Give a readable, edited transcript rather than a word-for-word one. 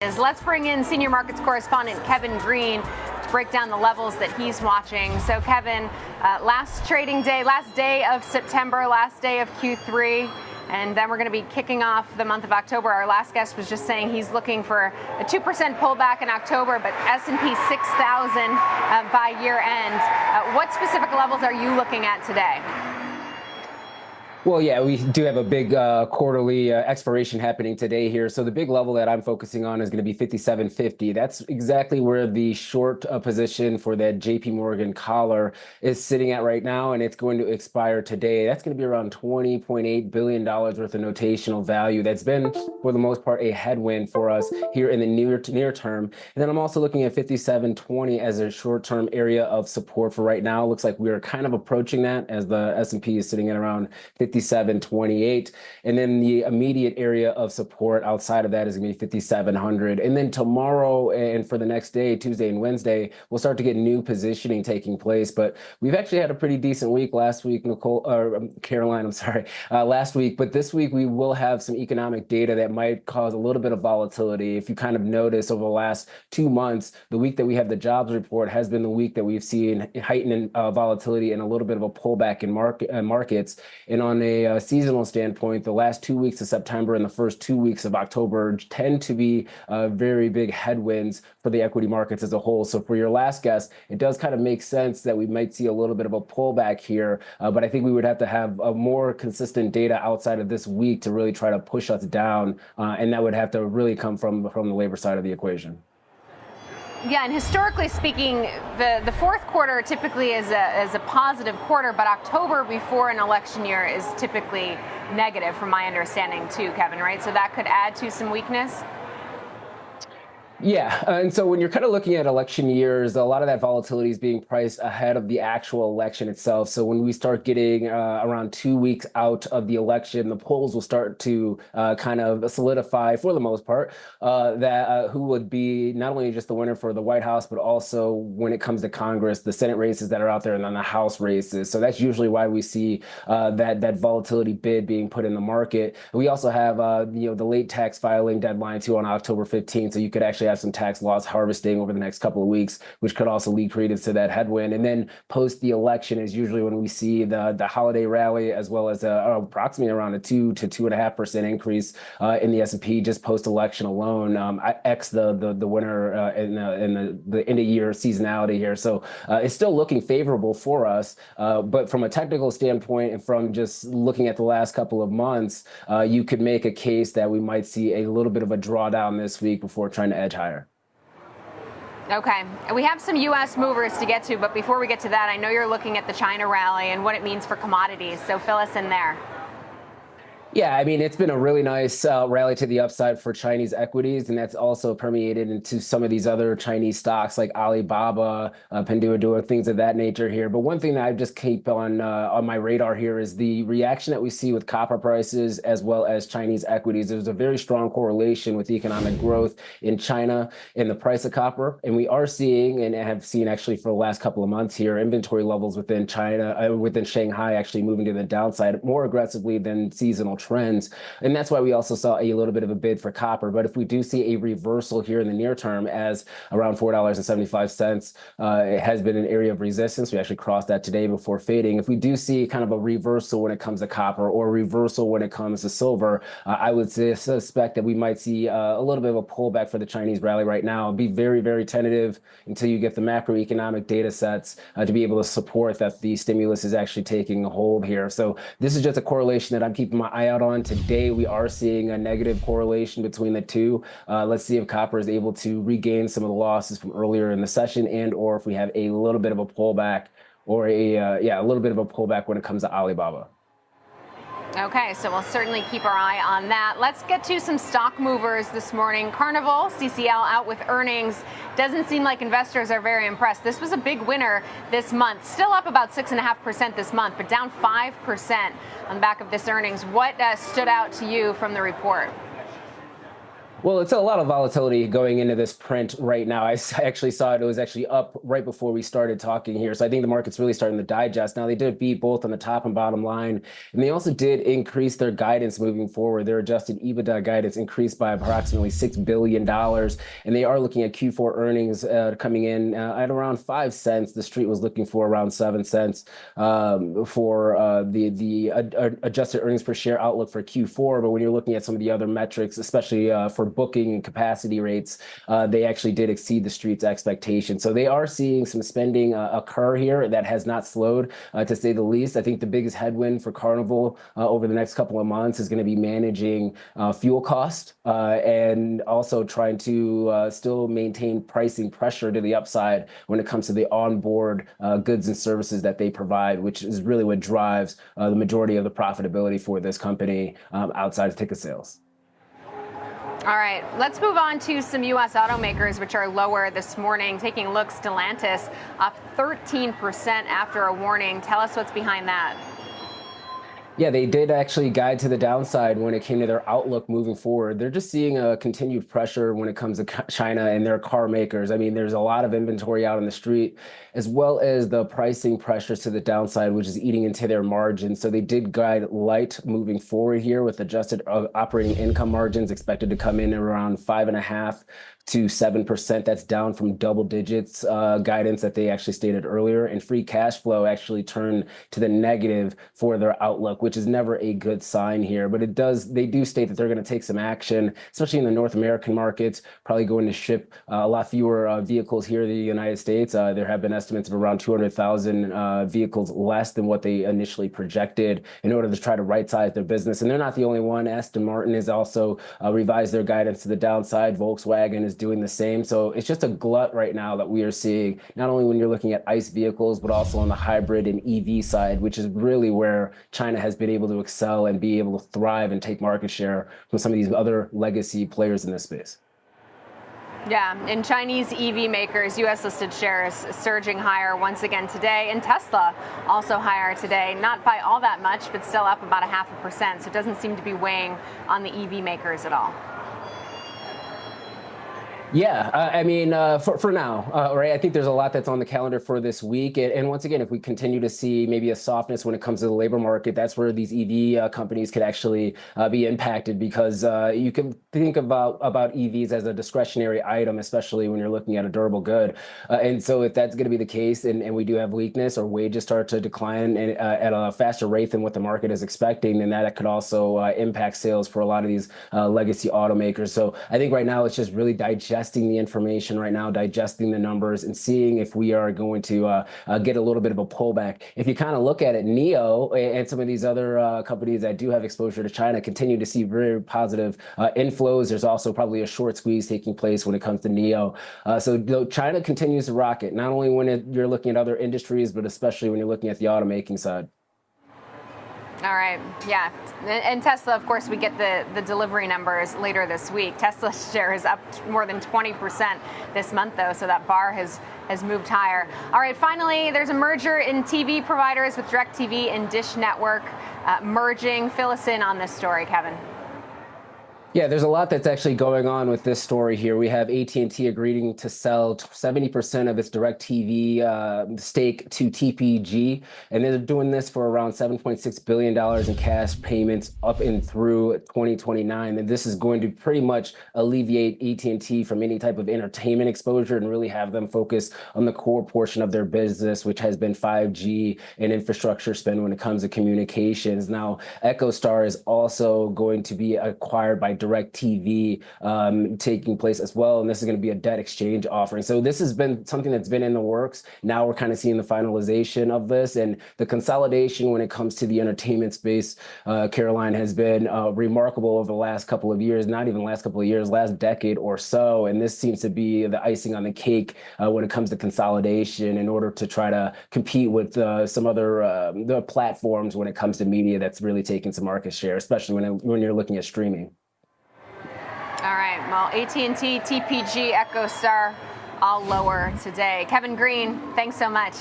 Let's bring in senior markets correspondent Kevin Green to break down the levels that he's watching. So Kevin, last trading day, last day of September, last day of Q3, and then we're going to be kicking off the month of October. Our last guest was just saying he's looking for a 2% pullback in October, but S&P 6,000 by year end. What specific levels are you looking at today? Well, yeah, we do have a big quarterly expiration happening today here. So the big level that I'm focusing on is going to be 57.50. That's exactly where the short position for that JP Morgan collar is sitting at right now, and it's going to expire today. That's going to be around $20.8 billion worth of notational value. That's been, for the most part, a headwind for us here in the near term. And then I'm also looking at 57.20 as a short-term area of support for right now. It looks like we're kind of approaching that as the S&P is sitting at around 57.28, and then the immediate area of support outside of that is going to be 5,700. And then tomorrow and for the next day, Tuesday and Wednesday, we'll start to get new positioning taking place. But we've actually had a pretty decent week last week, Caroline. I'm sorry, last week. But this week we will have some economic data that might cause a little bit of volatility. If you kind of notice over the last 2 months, the week that we have the jobs report has been the week that we've seen heightened volatility and a little bit of a pullback in markets. And on a seasonal standpoint, the last 2 weeks of September and the first 2 weeks of October tend to be very big headwinds for the equity markets as a whole. So for your last guess, it does kind of make sense that we might see a little bit of a pullback here, but I think we would have to have a more consistent data outside of this week to really try to push us down, and that would have to really come from the labor side of the equation. Yeah, and historically speaking, the fourth quarter typically is a positive quarter, but October before an election year is typically negative, from my understanding too, Kevin, right? So that could add to some weakness? Yeah, and so when you're kind of looking at election years, a lot of that volatility is being priced ahead of the actual election itself. So when we start getting around 2 weeks out of the election, the polls will start to kind of solidify, for the most part, that who would be not only just the winner for the White House, but also when it comes to Congress, the Senate races that are out there, and then the House races. So that's usually why we see that volatility bid being put in the market. We also have the late tax filing deadline too on October 15th, so you could actually have some tax loss harvesting over the next couple of weeks, which could also lead credence to that headwind. And then post the election is usually when we see the holiday rally, as well as approximately around a 2 to 2.5% increase in the S&P just post election alone, x the winner in the end of year seasonality here. So it's still looking favorable for us, but from a technical standpoint and from just looking at the last couple of months, you could make a case that we might see a little bit of a drawdown this week before trying to edge higher. Okay, we have some U.S. movers to get to, but before we get to that, I know you're looking at the China rally and what it means for commodities, so fill us in there. Yeah, I mean, it's been a really nice rally to the upside for Chinese equities, and that's also permeated into some of these other Chinese stocks like Alibaba, Pinduoduo, things of that nature here. But one thing that I just keep on my radar here is the reaction that we see with copper prices as well as Chinese equities. There's a very strong correlation with economic growth in China and the price of copper, and we are seeing, and have seen actually for the last couple of months here, inventory levels within China, within Shanghai, actually moving to the downside more aggressively than seasonal trends. And that's why we also saw a little bit of a bid for copper. But if we do see a reversal here in the near term, as around $4.75, it has been an area of resistance. We actually crossed that today before fading. If we do see kind of a reversal when it comes to copper, or a reversal when it comes to silver, I would suspect that we might see a little bit of a pullback for the Chinese rally right now. Be very, very tentative until you get the macroeconomic data sets to be able to support that the stimulus is actually taking a hold here. So this is just a correlation that I'm keeping my eye out on. Today, we are seeing a negative correlation between the two. Let's see if copper is able to regain some of the losses from earlier in the session, and or if we have a little bit of a pullback, or a little bit of a pullback when it comes to Alibaba. Okay, so we'll certainly keep our eye on that. Let's get to some stock movers this morning. Carnival, CCL, out with earnings. Doesn't seem like investors are very impressed. This was a big winner this month. Still up about 6.5% this month, but down 5% on the back of this earnings. What stood out to you from the report? Well, it's a lot of volatility going into this print right now. Actually saw it. It was actually up right before we started talking here. So I think the market's really starting to digest. Now, they did beat both on the top and bottom line. And they also did increase their guidance moving forward. Their adjusted EBITDA guidance increased by approximately $6 billion. And they are looking at Q4 earnings coming in at around 5 cents. The street was looking for around 7 cents for the adjusted earnings per share outlook for Q4. But when you're looking at some of the other metrics, especially for booking and capacity rates, they actually did exceed the street's expectations. So they are seeing some spending occur here that has not slowed, to say the least. I think the biggest headwind for Carnival over the next couple of months is going to be managing fuel cost and also trying to still maintain pricing pressure to the upside when it comes to the onboard goods and services that they provide, which is really what drives the majority of the profitability for this company outside of ticket sales. All right, let's move on to some U.S. automakers, which are lower this morning. Taking a look, Stellantis up 13% after a warning. Tell us what's behind that. Yeah, they did actually guide to the downside when it came to their outlook moving forward. They're just seeing a continued pressure when it comes to China and their car makers. I mean, there's a lot of inventory out on the street, as well as the pricing pressures to the downside, which is eating into their margins. So they did guide light moving forward here, with adjusted operating income margins expected to come in around 5.5 to 7%. That's down from double digits guidance that they actually stated earlier. And free cash flow actually turned to the negative for their outlook, which is never a good sign here. But they do state that they're going to take some action, especially in the North American markets, probably going to ship a lot fewer vehicles here in the United States. There have been estimates of around 200,000 vehicles less than what they initially projected in order to try to right-size their business. And they're not the only one. Aston Martin has also revised their guidance to the downside. Volkswagen is doing the same. So it's just a glut right now that we are seeing, not only when you're looking at ICE vehicles, but also on the hybrid and EV side, which is really where China has been able to excel and be able to thrive and take market share from some of these other legacy players in this space. Yeah, and Chinese EV makers, U.S. listed shares surging higher once again today, and Tesla also higher today, not by all that much, but still up about 0.5%. So it doesn't seem to be weighing on the EV makers at all. Yeah, I mean, for now, right? I think there's a lot that's on the calendar for this week. And once again, if we continue to see maybe a softness when it comes to the labor market, that's where these EV companies could actually be impacted, because you can think about EVs as a discretionary item, especially when you're looking at a durable good. And so if that's going to be the case, and we do have weakness or wages start to decline at a faster rate than what the market is expecting, then that could also impact sales for a lot of these legacy automakers. So I think right now it's just really digesting the information right now, digesting the numbers, and seeing if we are going to get a little bit of a pullback. If you kind of look at it, NIO and some of these other companies that do have exposure to China continue to see very positive inflows. There's also probably a short squeeze taking place when it comes to NIO. So China continues to rocket, not only when you're looking at other industries, but especially when you're looking at the automaking side. All right, yeah, and Tesla, of course, we get the delivery numbers later this week. Tesla's share is up more than 20% this month, though, so that bar has moved higher. All right, finally, there's a merger in TV providers with DirectTV and Dish Network merging. Fill us in on this story, Kevin. Yeah, there's a lot that's actually going on with this story here. We have AT&T agreeing to sell 70% of its DirectTV stake to TPG, and they're doing this for around $7.6 billion in cash payments up and through 2029. And this is going to pretty much alleviate AT&T from any type of entertainment exposure and really have them focus on the core portion of their business, which has been 5G and infrastructure spend when it comes to communications. Now, EchoStar is also going to be acquired by DirectTV taking place as well, and this is going to be a debt exchange offering. So this has been something that's been in the works. Now we're kind of seeing the finalization of this, and the consolidation when it comes to the entertainment space, Caroline, has been remarkable over the last couple of years, not even last couple of years, last decade or so. And this seems to be the icing on the cake when it comes to consolidation in order to try to compete with some other the platforms when it comes to media that's really taking some market share, especially when you're looking at streaming. All right, well, AT&T, TPG, EchoStar, all lower today. Kevin Green, thanks so much.